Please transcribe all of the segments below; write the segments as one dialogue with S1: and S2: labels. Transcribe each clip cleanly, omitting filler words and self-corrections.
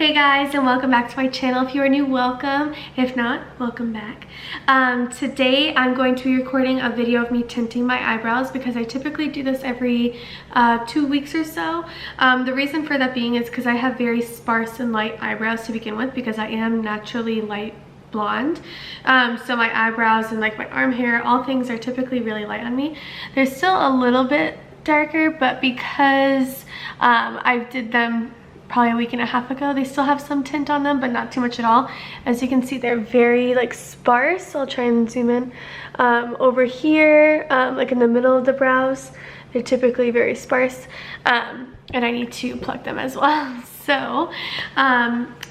S1: Hey guys, and welcome back to my channel. If you are new, welcome. If not, welcome back. Today I'm going to be recording a video of me tinting my eyebrows because I typically do this every 2 weeks or so. The reason for that being is because I have very sparse and light eyebrows to begin with because I am naturally light blonde. So my eyebrows and like my arm hair, all things are typically really light on me. They're still a little bit darker, but because I did them probably a week and a half ago, they still have some tint on them, but not too much at all. As you can see, they're very like sparse. I'll try and zoom in. Over here, like in the middle of the brows, they're typically very sparse, and I need to pluck them as well. So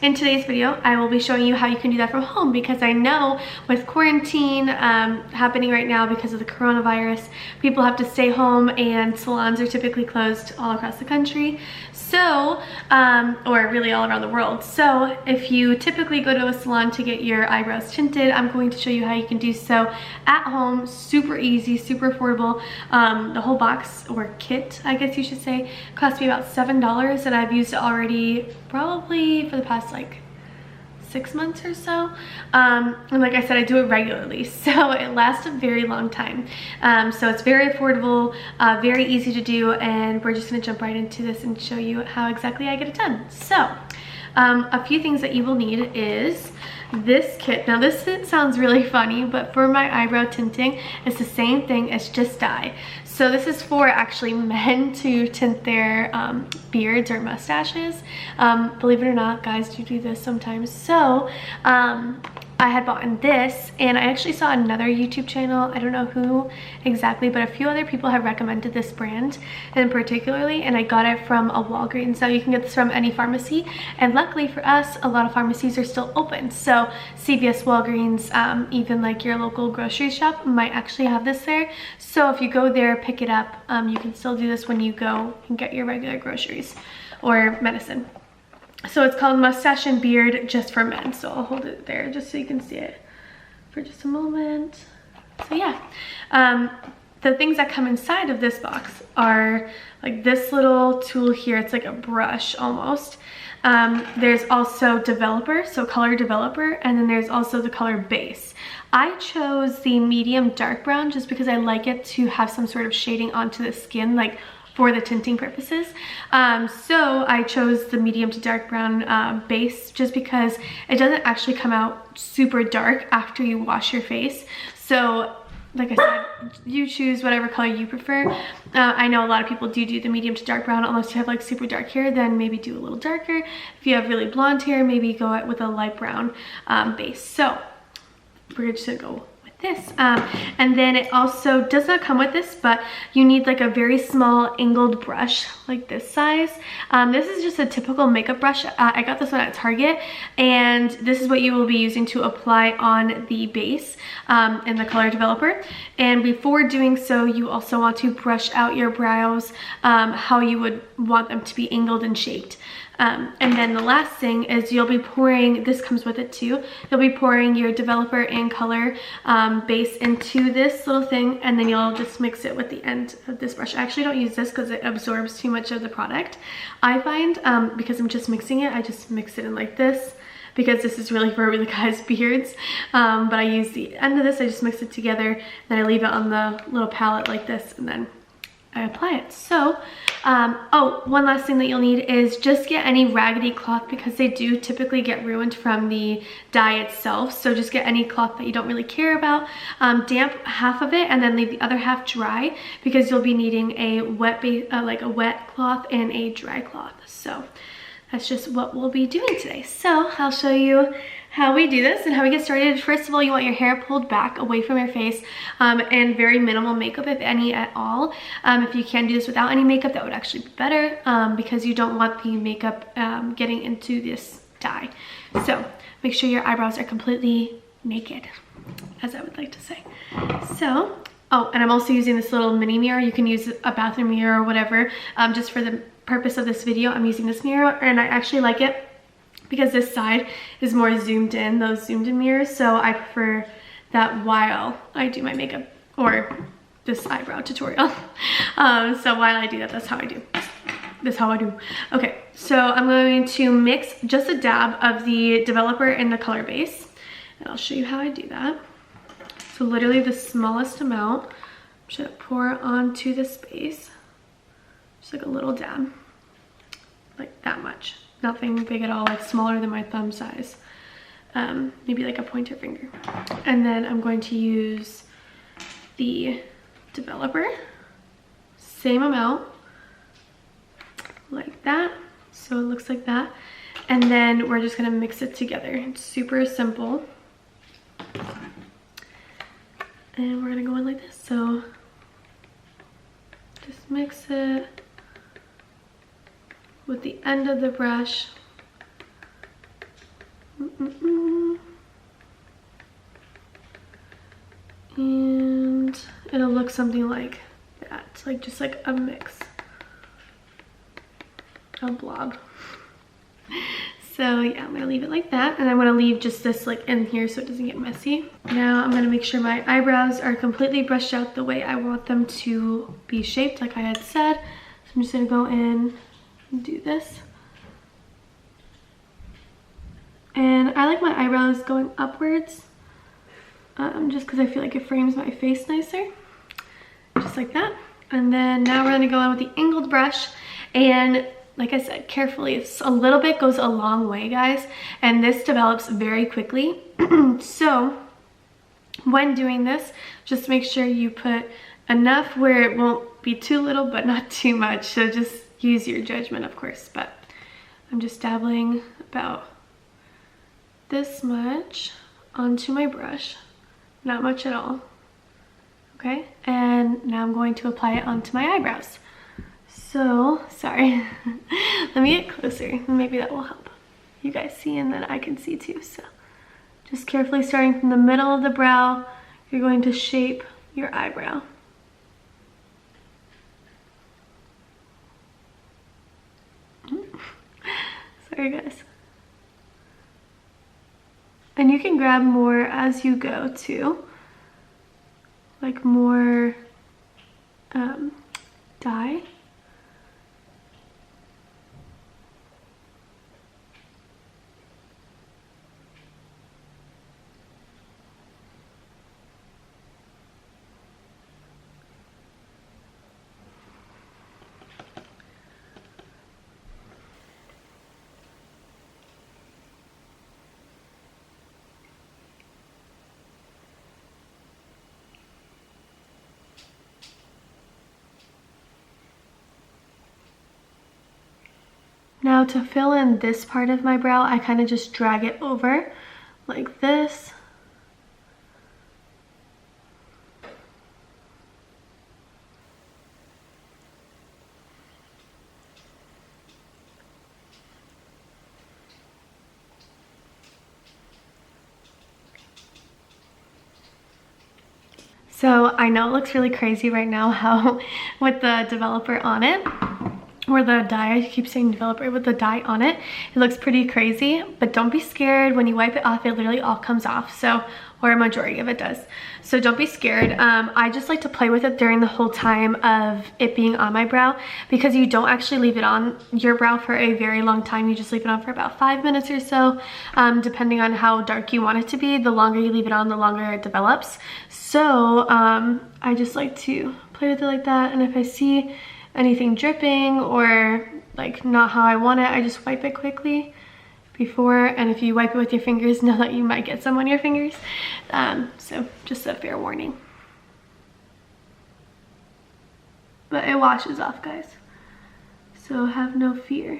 S1: in today's video, I will be showing you how you can do that from home, because I know with quarantine happening right now because of the coronavirus, people have to stay home and salons are typically closed all across the country. So, or really all around the world. So if you typically go to a salon to get your eyebrows tinted, I'm going to show you how you can do so at home. Super easy, super affordable. The whole box, or kit, I guess you should say, cost me about $7, and I've used it already probably for the past like 6 months or so. And like I said, I do it regularly, so it lasts a very long time. So it's very affordable, very easy to do, and we're just gonna jump right into this and show you how exactly I get it done. So a few things that you will need is this kit. Now this sounds really funny, but for my eyebrow tinting, it's the same thing, it's just dye. So this is for actually men to tint their beards or mustaches. Believe it or not, guys do this sometimes. So I had bought this, and I actually saw another YouTube channel, I don't know who exactly, but a few other people have recommended this brand and particularly, and I got it from a Walgreens. Now you can get this from any pharmacy, and luckily for us, a lot of pharmacies are still open. So CVS, Walgreens, even like your local grocery shop might actually have this there. So if you go there, pick it up, you can still do this when you go and get your regular groceries or medicine. So it's called Mustache and Beard Just for Men. So I'll hold it there just so you can see it for just a moment. So yeah, the things that come inside of this box are like this little tool here. It's like a brush almost. There's also developer, so color developer, and then there's also the color base. I chose the medium dark brown just because I like it to have some sort of shading onto the skin, like for the tinting purposes. So I chose the medium to dark brown base just because it doesn't actually come out super dark after you wash your face. So like I said, you choose whatever color you prefer. I know a lot of people do the medium to dark brown unless you have like super dark hair, then maybe do a little darker. If you have really blonde hair, maybe go out with a light brown base. So we're just gonna go this, and then it also does not come with this, but you need like a very small angled brush like this size. This is just a typical makeup brush. I got this one at Target, and this is what you will be using to apply on the base in the color developer. And before doing so, you also want to brush out your brows how you would want them to be angled and shaped. And then the last thing is you'll be pouring, this comes with it too, you'll be pouring your developer and color base into this little thing, and then you'll just mix it with the end of this brush. I actually don't use this because it absorbs too much of the product. I find, because I'm just mixing it, I just mix it in like this, because this is really for the guys' beards. But I use the end of this, I just mix it together, then I leave it on the little palette like this, and then I apply it. So, oh, one last thing that you'll need is just get any raggedy cloth, because they do typically get ruined from the dye itself. So just get any cloth that you don't really care about. Damp half of it and then leave the other half dry, because you'll be needing a wet like a wet cloth and a dry cloth. So that's just what we'll be doing today. So I'll show you how we do this and how we get started. First of all, you want your hair pulled back away from your face, and very minimal makeup, if any at all. If you can do this without any makeup, that would actually be better, because you don't want the makeup getting into this dye. So make sure your eyebrows are completely naked, as I would like to say. So, oh, and I'm also using this little mini mirror. You can use a bathroom mirror or whatever. Just for the purpose of this video, I'm using this mirror, and I actually like it because this side is more zoomed in, those zoomed in mirrors. So I prefer that while I do my makeup or this eyebrow tutorial. So while I do that, that's how I do. That's how I do. Okay, so I'm going to mix just a dab of the developer in the color base. And I'll show you how I do that. So literally the smallest amount. I'm just gonna pour onto this base. Just like a little dab. Like that much. Nothing big at all, like smaller than my thumb size. Maybe like a pointer finger. And then I'm going to use the developer. Same amount. Like that. So it looks like that. And then we're just gonna mix it together. It's super simple. And we're gonna go in like this. So just mix it with the end of the brush. And it'll look something like that, like just like a mix, a blob. So yeah, I'm gonna leave it like that, and I'm gonna leave just this like in here so it doesn't get messy. Now I'm gonna make sure my eyebrows are completely brushed out the way I want them to be shaped, like I had said. So I'm just gonna go in and do this. And I like my eyebrows going upwards, just because I feel like it frames my face nicer. Just like that. And then now we're gonna go in with the angled brush, and like I said, carefully, it's a little bit goes a long way, guys, and this develops very quickly. So when doing this, just make sure you put enough where it won't be too little but not too much. So just use your judgment, of course. But I'm just dabbling about this much onto my brush, not much at all. Okay, and now I'm going to apply it onto my eyebrows. So, sorry, let me get closer, maybe that will help you guys see, and then I can see too. So just carefully starting from the middle of the brow, you're going to shape your eyebrow. Sorry guys. And you can grab more as you go too, like more dye. Now to fill in this part of my brow, I kind of just drag it over like this. So I know it looks really crazy right now how with the developer on it, or the dye, I keep saying developer, with the dye on it, it looks pretty crazy, but don't be scared. When you wipe it off, it literally all comes off, so, or a majority of it does. So don't be scared. I just like to play with it during the whole time of it being on my brow, because you don't actually leave it on your brow for a very long time. You just leave it on for about 5 minutes or so, depending on how dark you want it to be. The longer you leave it on, the longer it develops. So I just like to play with it like that, and if I see anything dripping or like not how I want it, I just wipe it quickly before. And if you wipe it with your fingers, know that you might get some on your fingers. So just a fair warning. But it washes off, guys, so have no fear.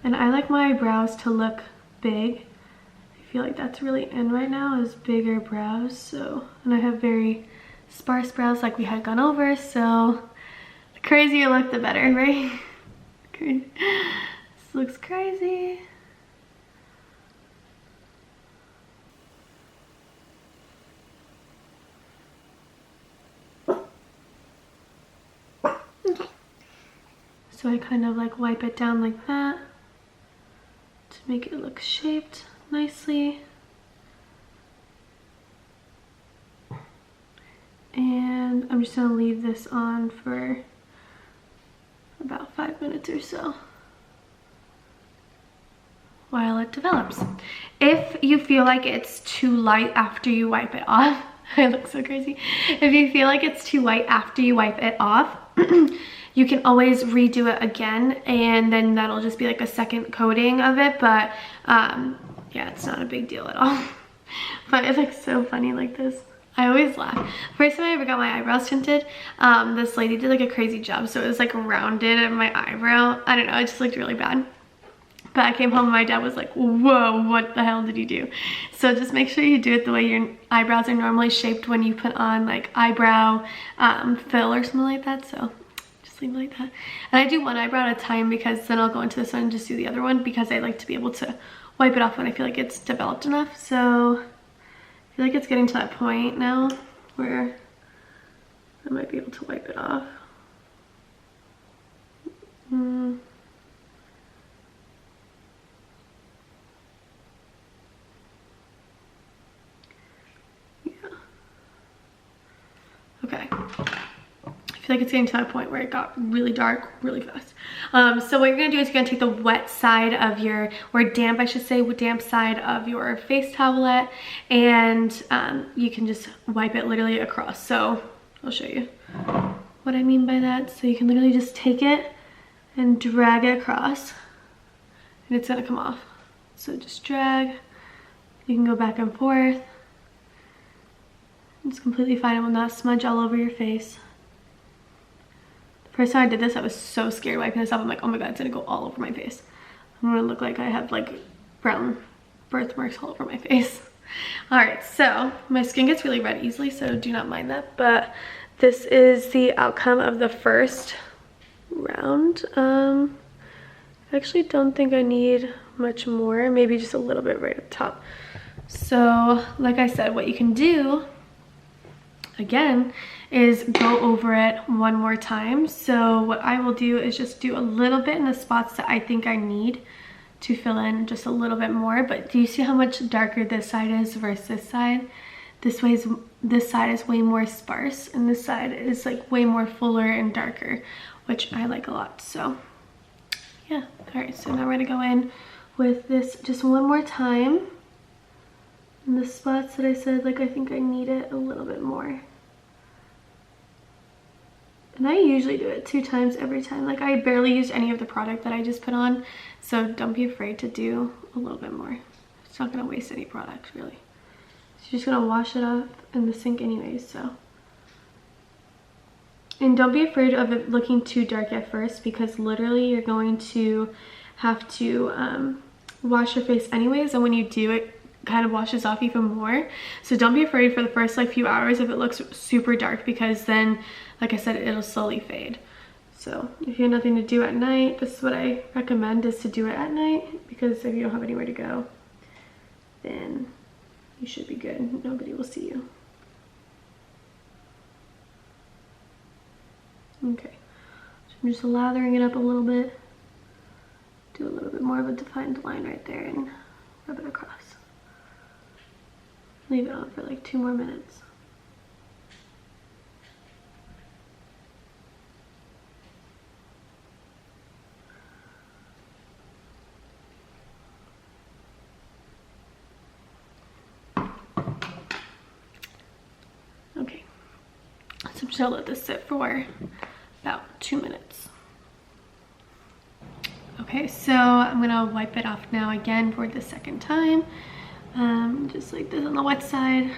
S1: And I like my brows to look big. I feel like that's really in right now, is bigger brows. So, and I have very sparse brows like we had gone over, so the crazier you look, the better, right? This looks crazy. Okay. So I kind of like wipe it down like that to make it look shaped nicely. And And I'm just gonna leave this on for about 5 minutes or so while it develops. If you feel like it's too light after you wipe it off, I look so crazy. If you feel like it's too white after you wipe it off, you can always redo it again, and then that'll just be like a second coating of it. But yeah, it's not a big deal at all. But it looks so funny like this. I always laugh. First time I ever got my eyebrows tinted, this lady did like a crazy job. So it was like rounded in my eyebrow. I don't know, it just looked really bad. But I came home and my dad was like, whoa, what the hell did you do? So just make sure you do it the way your eyebrows are normally shaped when you put on like eyebrow fill or something like that. So just leave it like that. And I do one eyebrow at a time, because then I'll go into this one and just do the other one, because I like to be able to wipe it off when I feel like it's developed enough. So I feel like it's getting to that point now where I might be able to wipe it off. Okay, I feel like it's getting to that point where it got really dark really fast. So what you're gonna do is you're gonna take the wet side of your, or damp, I should say, damp side of your face towelette, and you can just wipe it literally across. So I'll show you what I mean by that. So you can literally just take it and drag it across, and it's gonna come off. So just drag, you can go back and forth. It's completely fine. It will not smudge all over your face. The first time I did this, I was so scared wiping this off. I'm like, oh my god, it's gonna go all over my face. I'm gonna look like I have like brown birthmarks all over my face. All right, so my skin gets really red easily, so do not mind that. But this is the outcome of the first round. I actually don't think I need much more, maybe just a little bit right up top. So like I said, what you can do again is go over it one more time. So what I will do is just do a little bit in the spots that I think I need to fill in just a little bit more. But do you see how much darker this side is versus this side? This side is way more sparse, and this side is like way more fuller and darker, which I like a lot. So yeah, all right, so now we're gonna go in with this just one more time. And the spots that I said, like, I think I need it a little bit more. And I usually do it 2 times every time. Like, I barely use any of the product that I just put on. So don't be afraid to do a little bit more. It's not gonna waste any product, really. So you're just gonna wash it off in the sink anyways, so. And don't be afraid of it looking too dark at first, because literally you're going to have to wash your face anyways. And when you do, it kind of washes off even more. So don't be afraid for the first like few hours if it looks super dark, because then, like I said, it'll slowly fade. So if you have nothing to do at night, this is what I recommend, is to do it at night, because if you don't have anywhere to go, then you should be good. Nobody will see you. Okay, so I'm just lathering it up a little bit. Do a little bit more of a defined line right there and rub it across. Leave it on for like 2 more minutes. Okay, so I'm just gonna let this sit for about 2 minutes. Okay, so I'm gonna wipe it off now again for the second time. Just like this on the wet side.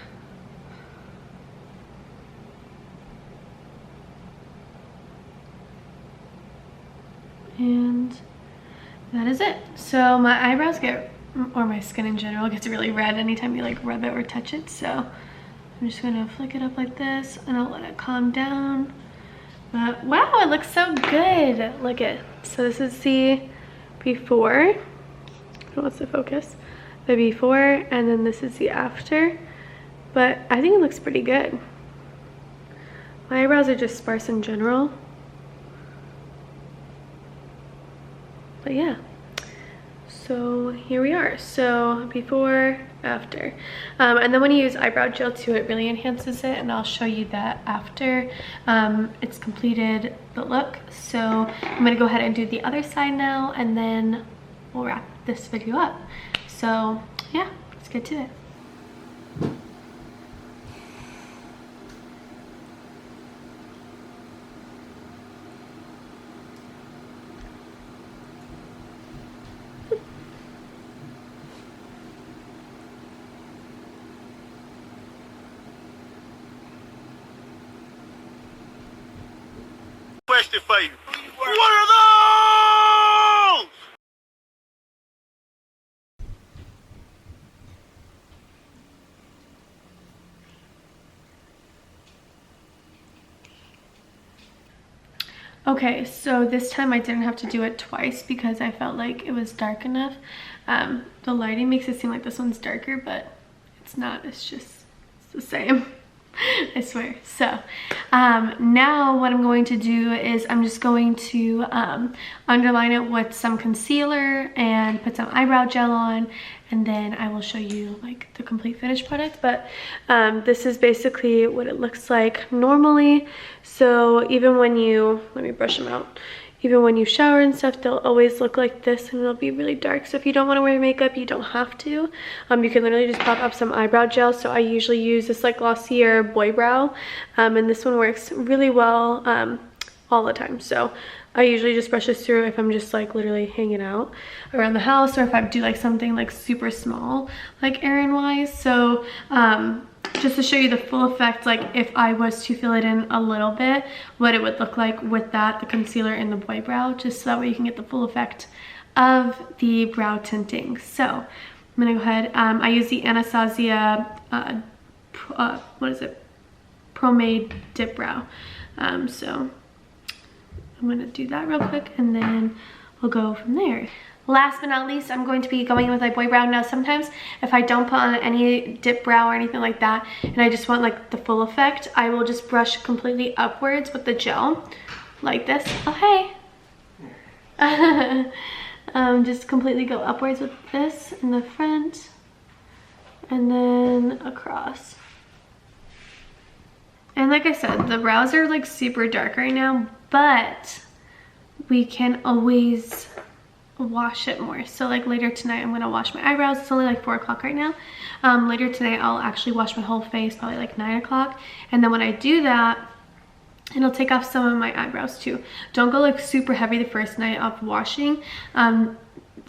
S1: And that is it. So my eyebrows get, or my skin in general, gets really red anytime you like rub it or touch it. So I'm just gonna flick it up like this, and I'll let it calm down. But wow, it looks so good. Look at, so this is the before. What's the focus? The before, and then this is the after. But I think it looks pretty good. My eyebrows are just sparse in general. But yeah. So here we are. So before, after. And then when you use eyebrow gel too, it really enhances it, and I'll show you that after it's completed the look. So I'm gonna go ahead and do the other side now, and then we'll wrap this video up. So yeah, let's get to it.
S2: Question for you. What are those?
S1: Okay, so this time I didn't have to do it twice because I felt like it was dark enough. The lighting makes it seem like this one's darker, but it's not. It's the same. I swear. So now what I'm going to do is I'm just going to underline it with some concealer and put some eyebrow gel on, and then I will show you like the complete finished product. But this is basically what it looks like normally. So even when you, let me brush them out, even when you shower and stuff, they'll always look like this, and it'll be really dark. So if you don't want to wear makeup, you don't have to. You can literally just pop up some eyebrow gel. So I usually use this like Glossier Boy Brow, and this one works really well all the time. So I usually just brush this through if I'm just like literally hanging out around the house, or if I do like something like super small, like errand wise. So just to show you the full effect, like if I was to fill it in a little bit, what it would look like with that, the concealer and the Boy Brow, just so that way you can get the full effect of the brow tinting. So I'm gonna go ahead, I use the Anastasia, what is it? Pomade Dip Brow. So I'm gonna do that real quick, and then we'll go from there. Last but not least, I'm going to be going with my Boy Brow. Now sometimes if I don't put on any dip brow or anything like that, and I just want like the full effect, I will just brush completely upwards with the gel like this. Oh hey. Just completely go upwards with this in the front and then across. And like I said, the brows are like super dark right now, but we can always wash it more. So like later tonight I'm gonna wash my eyebrows. It's only like 4 o'clock right now. Later tonight I'll actually wash my whole face, probably like 9 o'clock, and then when I do that, it'll take off some of my eyebrows too. Don't go like super heavy the first night of washing.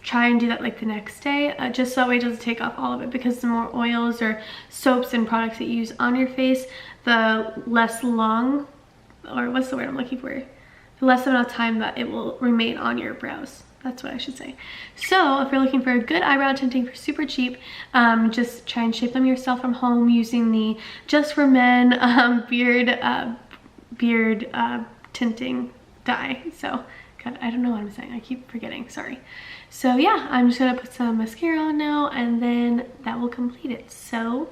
S1: Try and do that like the next day, just so that way it doesn't take off all of it, because the more oils or soaps and products that you use on your face, the less long, or what's the word I'm looking for, the less amount of time that it will remain on your brows. That's what I should say. So if you're looking for a good eyebrow tinting for super cheap, just try and shape them yourself from home using the Just for Men beard tinting dye. So God, I don't know what I'm saying. I keep forgetting. Sorry. So yeah, I'm just gonna put some mascara on now, and then that will complete it. So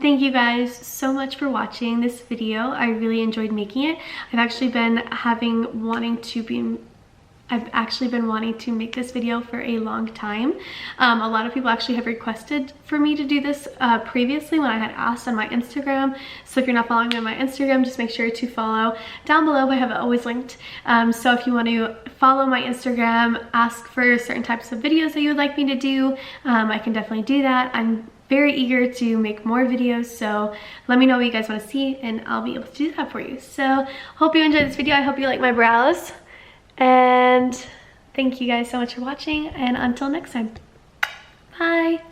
S1: thank you guys so much for watching this video. I really enjoyed making it. I've actually been wanting to make this video for a long time. A lot of people actually have requested for me to do this previously when I had asked on my Instagram. So if you're not following me on my Instagram, just make sure to follow down below. I have it always linked. So if you want to follow my Instagram, ask for certain types of videos that you would like me to do, I can definitely do that. I'm very eager to make more videos, so let me know what you guys want to see and I'll be able to do that for you. So hope you enjoyed this video. I hope you like my brows. And thank you guys so much for watching, and until next time, bye.